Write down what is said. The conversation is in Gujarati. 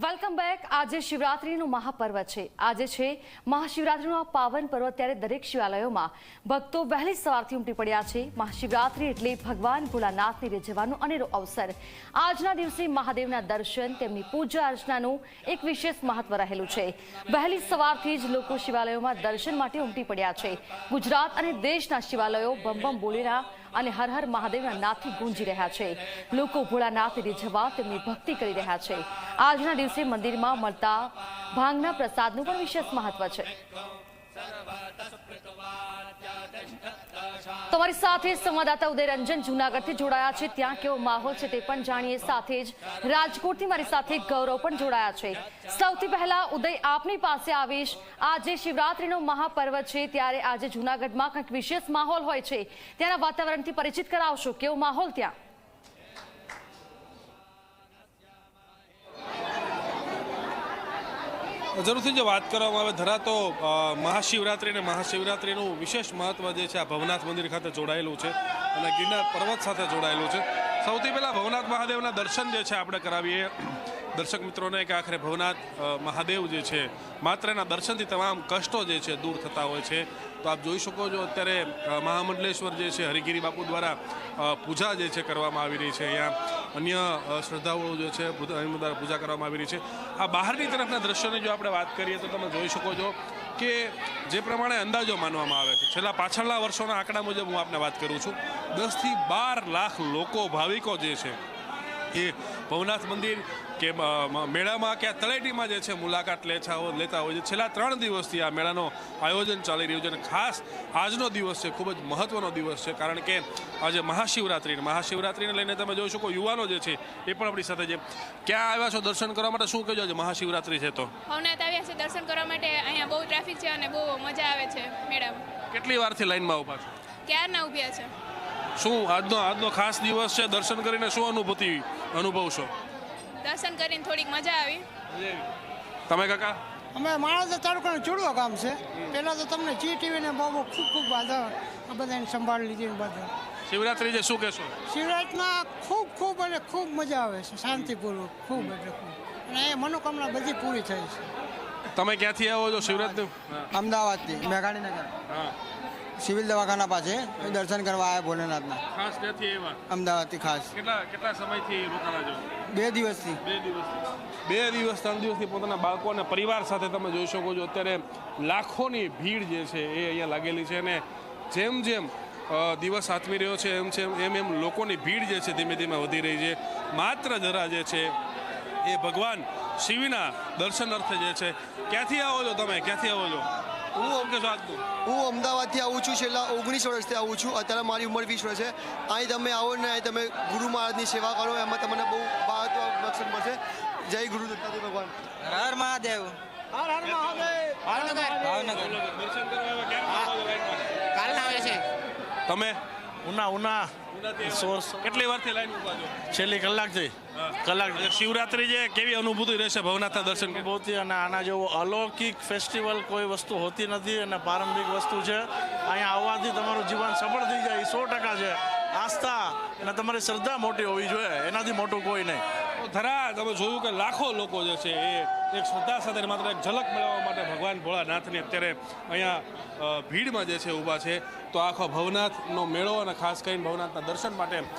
Welcome back. આજે શિવરાત્રીનું મહાપર્વ છે। આજે છે મહાશિવરાત્રીનું આ પાવન પર્વ। ત્યારે દરેક શિવાલયોમાં ભક્તો વહેલી સવારથી ઉમટી પડ્યા છે। મહાશિવરાત્રી એટલે ભગવાન ભોળાનાથને રીઝવવાનો અનેરો અવસર। આજના દિવસે મહાદેવના દર્શન, તેમની પૂજા અર્ચનાનું એક વિશેષ મહત્વ રહેલું છે। વહેલી સવારથી જ લોકો શિવાલયોમાં દર્શન માટે ઉમટી પડ્યા છે। ગુજરાત અને દેશના શિવાલયો બમ બમ બોલેના અને હર હર મહાદેવના નાદથી ગુંજી રહ્યા છે। લોકો ભોળાનાથને રીઝવવા તેમની ભક્તિ કરી રહ્યા છે। આજના દિવસે મંદિરમાં મળતા ભાંગના પ્રસાદનું પણ વિશેષ મહત્વ છે। તમારી સાથે સંવાદદાતા ઉદય રંજન જૂનાગઢથી જોડાયા છે। ત્યાં કેવો માહોલ છે તે પણ જાણીએ। સાથે જ રાજકોટથી મારી સાથે ગૌરવ પણ જોડાયા છે। સૌથી પહેલા ઉદય, આપની પાસે આવીશ। આજે શિવરાત્રીનો મહાપર્વ છે, ત્યારે આજે જૂનાગઢમાં કંઈક વિશેષ માહોલ હોય છે। ત્યાંના વાતાવરણથી પરિચિત કરાવશો, કેવો માહોલ ત્યાં? જરૂરથી જો વાત કરવામાં આવે ધરા તો મહાશિવરાત્રીનું વિશેષ મહત્વ જે છે આ ભવનાથ મંદિર ખાતે જોડાયેલું છે અને ગિરનાર પર્વત સાથે જોડાયેલું છે। સૌથી પહેલાં ભવનાથ મહાદેવના દર્શન જે છે આપણે કરાવીએ દર્શક મિત્રોને કે આખરે ભવનાથ મહાદેવ જે છે માત્ર એના દર્શનથી તમામ કષ્ટો જે છે દૂર થતા હોય છે। તો આપ જોઈ શકો છો અત્યારે મહામંડલેશ્વર જે છે હરિગીરી બાપુ દ્વારા પૂજા જે છે કરવામાં આવી રહી છે। અહીંયા અન્ય શ્રદ્ધાળુઓ જે છે દ્વારા પૂજા કરવામાં આવી રહી છે। આ બહારની તરફના દ્રશ્યોની જો આપણે વાત કરીએ તો તમે જોઈ શકો છો કે જે પ્રમાણે અંદાજો માનવામાં આવે છે, છેલ્લા પાછળના વર્ષોના આંકડા મુજબ હું આપને વાત કરું છું, 10 થી 12 લાખ લોકો ભાવિકો જે છે એ ભવનાથ મંદિર કે મેળામાં કે તળેટીમાં જે છે મુલાકાત લેતા હોય છે। છેલ્લા 3 દિવસથી આ મેળાનો આયોજન ચાલી રહ્યું છે અને ખાસ આજનો દિવસ છે ખૂબ જ મહત્વનો દિવસ છે, કારણ કે આજે મહાશિવરાત્રીને લઈને તમે જોઈ શકો યુવાનો જે છે એ પણ આપણી સાથે છે। ક્યાં આવ્યા છો દર્શન કરવા માટે? શું કહેજો આજે મહાશિવરાત્રી છે તો? ભવનાથ આવ્યા છે દર્શન કરવા માટે। અહીંયા બહુ ટ્રાફિક છે અને બહુ મજા આવે છે મેળામાં। કેટલી વારથી લાઈનમાં ઊભા છો? ક્યારના ઊભ્યા છે। શું આજનો ખાસ દિવસ છે, દર્શન કરીને શું અનુભવશો? દર્શન કરીને થોડીક મજા આવી। તમે કાકા? અમે માણસ તાલુકાનું ચૂડવા ગામ છે। પહેલાં તો તમને જી ને બહુ ખૂબ આધાર આ બધાને સંભાળ લીધી બધા। શિવરાત્રી છે, શું કહેશો? શિવરાત્રિમાં ખૂબ અને ખૂબ મજા આવે છે, શાંતિપૂર્વક ખૂબ એટલે ખૂબ, અને એ મનોકામના બધી પૂરી થાય છે। તમે ક્યાંથી આવો છો શિવરાત્રી? અમદાવાદથી, મેઘાણીનગર હા, સિવિલ દવાખાના પાસે દર્શન કરવા આવ્યા ભોલેનાથના। ખાસ ત્યાંથી આવ્યા? અમદાવાદથી ખાસ। કેટલા સમયથી રોકાણા છો? 2 દિવસથી। 3 દિવસથી પોતાના બાળકો અને પરિવાર સાથે તમે જોઈ શકો છો અત્યારે લાખોની ભીડ જે છે એ અહીંયા લાગેલી છે અને જેમ દિવસ આથમી રહ્યો છે એમ લોકોની ભીડ જે છે ધીમે ધીમે વધી રહી છે। માત્ર જરા જે છે એ ભગવાન શિવના દર્શન અર્થે જે છે। ક્યાંથી આવો છો તમે? ક્યાંથી આવો છો? હું અમદાવાદથી આવું છું। છેલ્લા 19 વર્ષથી આવું છું। અત્યારે મારી ઉંમર 20 વર્ષ છે। અહીં તમે આવો ને અહીં તમે ગુરુ મહારાજની સેવા કરો, એમાં તમને બહુ મકસદ મળશે। જય ગુરુ દત્તાત્રેય ભગવાન। હર મહાદેવ। હર હર મહાદેવ। કાલના આવે છે તમે? ઉના કેટલી વારથી લાઈન ઊભા છો? છેલ્લી કલાકથી શિવરાત્રી છે, કેવી અનુભૂતિ રહેશે ભવનાથના દર્શન? અનુભૂતિ અને આના જેવો અલૌકિક ફેસ્ટિવલ કોઈ વસ્તુ હોતી નથી અને પારંપરિક વસ્તુ છે। અહીંયા આવવાથી તમારું જીવન સફળ થઈ જાય 100% છે। આસ્થા અને તમારી શ્રદ્ધા મોટી હોવી જોઈએ, એનાથી મોટું કોઈ નહીં। ધરા તમે જોયું કે લાખો લોકો જે છે એ એક શ્રદ્ધા સાથે માત્ર એક ઝલક મેળવવા માટે ભગવાન ભોળાનાથની અત્યારે અહીંયા ભીડમાં જે છે ઊભા છે। તો આખો ભવનાથનો મેળો અને ખાસ કરીને ભવનાથના દર્શન માટે